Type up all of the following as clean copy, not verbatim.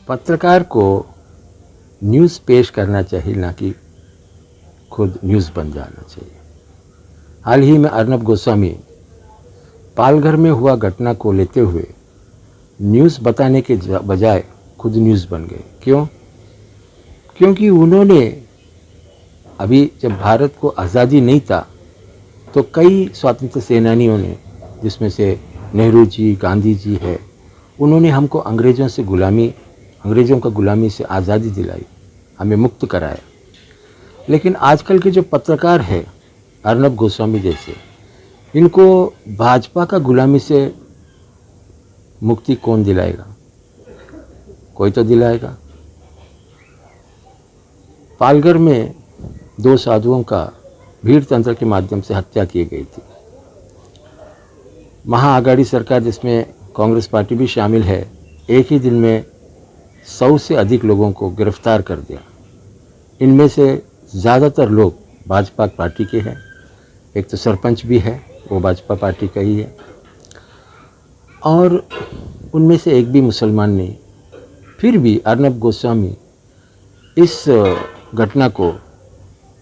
पत्रकार को न्यूज़ पेश करना चाहिए, ना कि खुद न्यूज़ बन जाना चाहिए। हाल ही में अर्नब गोस्वामी पालघर में हुआ घटना को लेते हुए न्यूज़ बताने के बजाय खुद न्यूज़ बन गए। क्यों? क्योंकि उन्होंने अभी जब भारत को आज़ादी नहीं था तो कई स्वतंत्र सेनानियों ने, जिसमें से नेहरू जी, गांधी जी है, उन्होंने हमको अंग्रेज़ों का गुलामी से आज़ादी दिलाई, हमें मुक्त कराया। लेकिन आजकल के जो पत्रकार हैं अर्नब गोस्वामी जैसे, इनको भाजपा का गुलामी से मुक्ति कौन दिलाएगा? कोई तो दिलाएगा। पालघर में 2 साधुओं का भीड़ तंत्र के माध्यम से हत्या की गई थी। महाआघाड़ी सरकार, जिसमें कांग्रेस पार्टी भी शामिल है, एक ही दिन में 100 से अधिक लोगों को गिरफ्तार कर दिया। इनमें से ज़्यादातर लोग भाजपा पार्टी के हैं। एक तो सरपंच भी है, वो भाजपा पार्टी का ही है, और उनमें से एक भी मुसलमान नहीं। फिर भी अर्नब गोस्वामी इस घटना को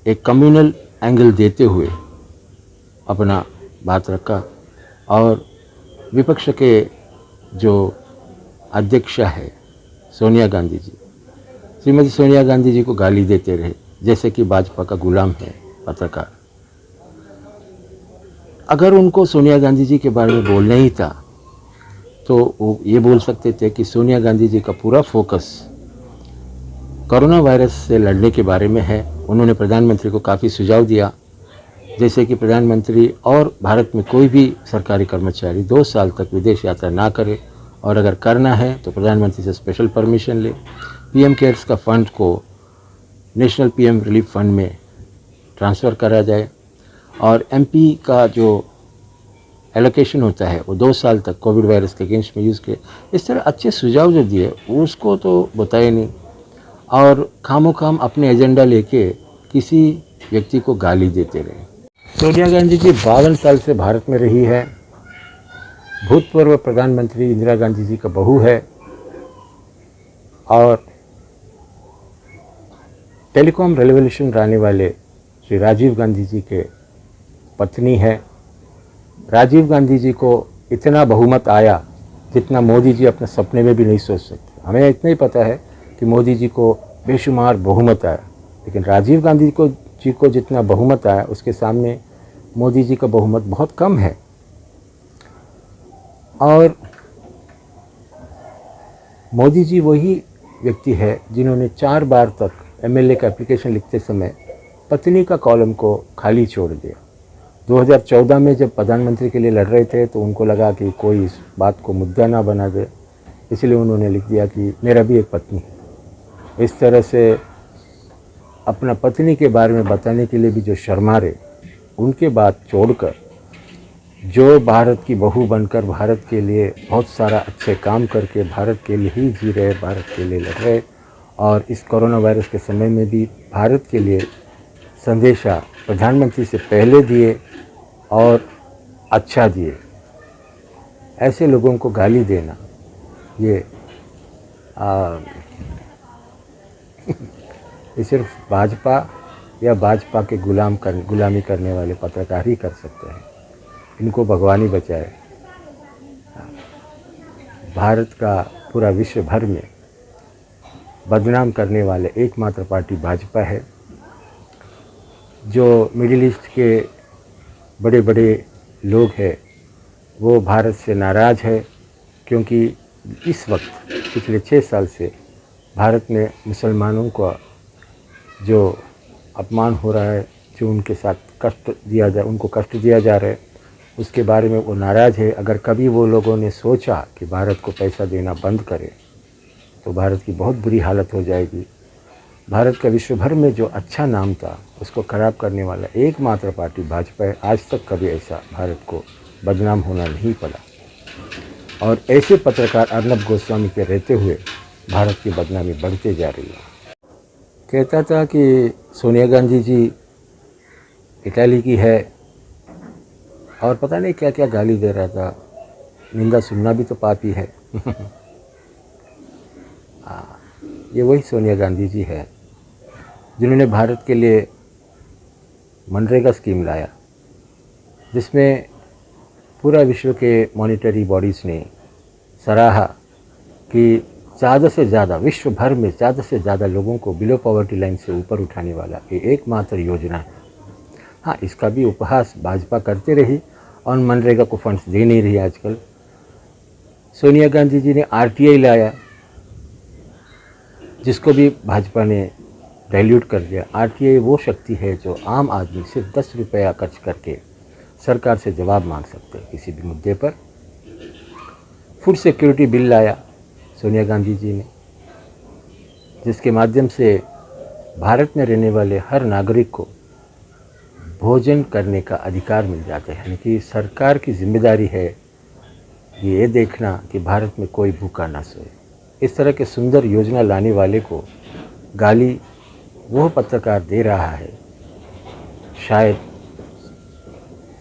एक कम्युनल एंगल देते हुए अपना बात रखा और विपक्ष के जो अध्यक्षा है सोनिया गांधी जी, श्रीमती सोनिया गांधी जी को गाली देते रहे, जैसे कि भाजपा का गुलाम है पत्रकार। अगर उनको सोनिया गांधी जी के बारे में बोलना ही था तो वो ये बोल सकते थे कि सोनिया गांधी जी का पूरा फोकस कोरोना वायरस से लड़ने के बारे में है। उन्होंने प्रधानमंत्री को काफ़ी सुझाव दिया, जैसे कि प्रधानमंत्री और भारत में कोई भी सरकारी कर्मचारी 2 साल तक विदेश यात्रा ना करे, और अगर करना है तो प्रधानमंत्री से स्पेशल परमिशन ले। पीएम केयर्स का फंड को नेशनल पीएम रिलीफ फंड में ट्रांसफ़र करा जाए, और एमपी का जो एलोकेशन होता है वो 2 साल तक कोविड वायरस के अगेंस्ट में यूज़ किए। इस तरह अच्छे सुझाव जो दिए उसको तो बताए नहीं, और खामोखाम अपने एजेंडा लेके किसी व्यक्ति को गाली देते रहे। सोनिया गांधी जी 52 साल से भारत में रही है, भूतपूर्व प्रधानमंत्री इंदिरा गांधी जी का बहू है, और टेलीकॉम रेवोल्यूशन लाने वाले श्री राजीव गांधी जी के पत्नी है। राजीव गांधी जी को इतना बहुमत आया जितना मोदी जी अपने सपने में भी नहीं सोच सकते। हमें इतना ही पता है कि मोदी जी को बेशुमार बहुमत आया, लेकिन राजीव गांधी जी को जितना बहुमत आया उसके सामने मोदी जी का बहुमत बहुत कम है। और मोदी जी वही व्यक्ति है जिन्होंने 4 बार तक एमएलए का एप्लीकेशन लिखते समय पत्नी का कॉलम को खाली छोड़ दिया। 2014 में जब प्रधानमंत्री के लिए लड़ रहे थे तो उनको लगा कि कोई इस बात को मुद्दा ना बना दे, इसलिए उन्होंने लिख दिया कि मेरा भी एक पत्नी है। इस तरह से अपना पत्नी के बारे में बताने के लिए भी जो शर्मा रहे, उनके बात छोड़कर जो भारत की बहू बनकर भारत के लिए बहुत सारा अच्छे काम करके भारत के लिए ही जी रहे, भारत के लिए लड़ रहे, और इस कोरोना वायरस के समय में भी भारत के लिए संदेशा प्रधानमंत्री से पहले दिए और अच्छा दिए, ऐसे लोगों को गाली देना ये सिर्फ भाजपा या भाजपा के गुलामी करने वाले पत्रकार ही कर सकते हैं। इनको भगवान ही बचाए। भारत का पूरा विश्व भर में बदनाम करने वाले एकमात्र पार्टी भाजपा है। जो मिडिल ईस्ट के बड़े बड़े लोग हैं वो भारत से नाराज़ है, क्योंकि इस वक्त पिछले 6 साल से भारत में मुसलमानों का जो अपमान हो रहा है, जो उनके साथ उनको कष्ट दिया जा रहा है, उसके बारे में वो नाराज़ है। अगर कभी वो लोगों ने सोचा कि भारत को पैसा देना बंद करे तो भारत की बहुत बुरी हालत हो जाएगी। भारत का विश्व भर में जो अच्छा नाम था उसको ख़राब करने वाला एकमात्र पार्टी भाजपा है। आज तक कभी ऐसा भारत को बदनाम होना नहीं पड़ा, और ऐसे पत्रकार अर्नब गोस्वामी के रहते हुए भारत की बदनामी बढ़ते जा रही है। कहता था कि सोनिया गांधी जी इटाली की है, और पता नहीं क्या क्या गाली दे रहा था। निंदा सुनना भी तो पाप ही है। ये वही सोनिया गांधी जी है जिन्होंने भारत के लिए मनरेगा स्कीम लाया, जिसमें पूरा विश्व के मॉनिटरी बॉडीज़ ने सराहा कि ज़्यादा से ज़्यादा विश्व भर में ज़्यादा से ज़्यादा लोगों को बिलो पॉवर्टी लाइन से ऊपर उठाने वाला ये एकमात्र योजना है। हाँ, इसका भी उपहास भाजपा करते रही और मनरेगा को फंड्स दे नहीं रही आजकल। सोनिया गांधी जी ने आरटीआई लाया, जिसको भी भाजपा ने डाइल्यूट कर दिया। आरटीआई वो शक्ति है जो आम आदमी सिर्फ 10 रुपया खर्च करके सरकार से जवाब मांग सकते हैं किसी भी मुद्दे पर। फूड सिक्योरिटी बिल लाया सोनिया गांधी जी ने, जिसके माध्यम से भारत में रहने वाले हर नागरिक को भोजन करने का अधिकार मिल जाता है। यानी कि सरकार की जिम्मेदारी है ये देखना कि भारत में कोई भूखा ना सोए। इस तरह के सुंदर योजना लाने वाले को गाली वो पत्रकार दे रहा है, शायद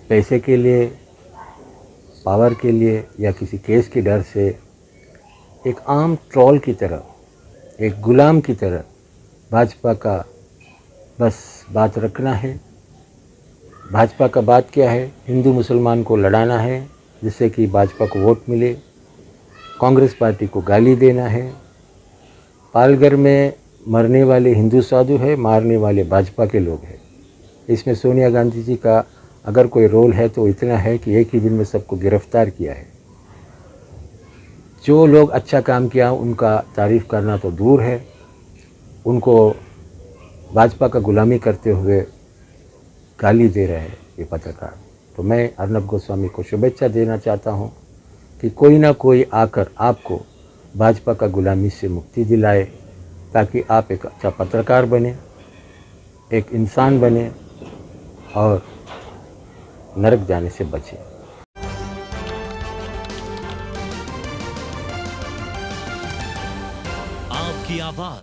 पैसे के लिए, पावर के लिए या किसी केस के डर से एक आम ट्रोल की तरह, एक गुलाम की तरह भाजपा का बस बात रखना है। भाजपा का बात क्या है? हिंदू मुसलमान को लड़ाना है जिससे कि भाजपा को वोट मिले, कांग्रेस पार्टी को गाली देना है। पालघर में मरने वाले हिंदू साधु है, मारने वाले भाजपा के लोग हैं। इसमें सोनिया गांधी जी का अगर कोई रोल है तो इतना है कि एक ही दिन में सबको गिरफ्तार किया है। जो लोग अच्छा काम किया उनका तारीफ़ करना तो दूर है, उनको भाजपा का गुलामी करते हुए गाली दे रहे हैं ये पत्रकार। तो मैं अर्नब गोस्वामी को शुभेच्छा देना चाहता हूं कि कोई ना कोई आकर आपको भाजपा का गुलामी से मुक्ति दिलाए, ताकि आप एक अच्छा पत्रकार बने, एक इंसान बने और नरक जाने से बचें। आपकी आवाज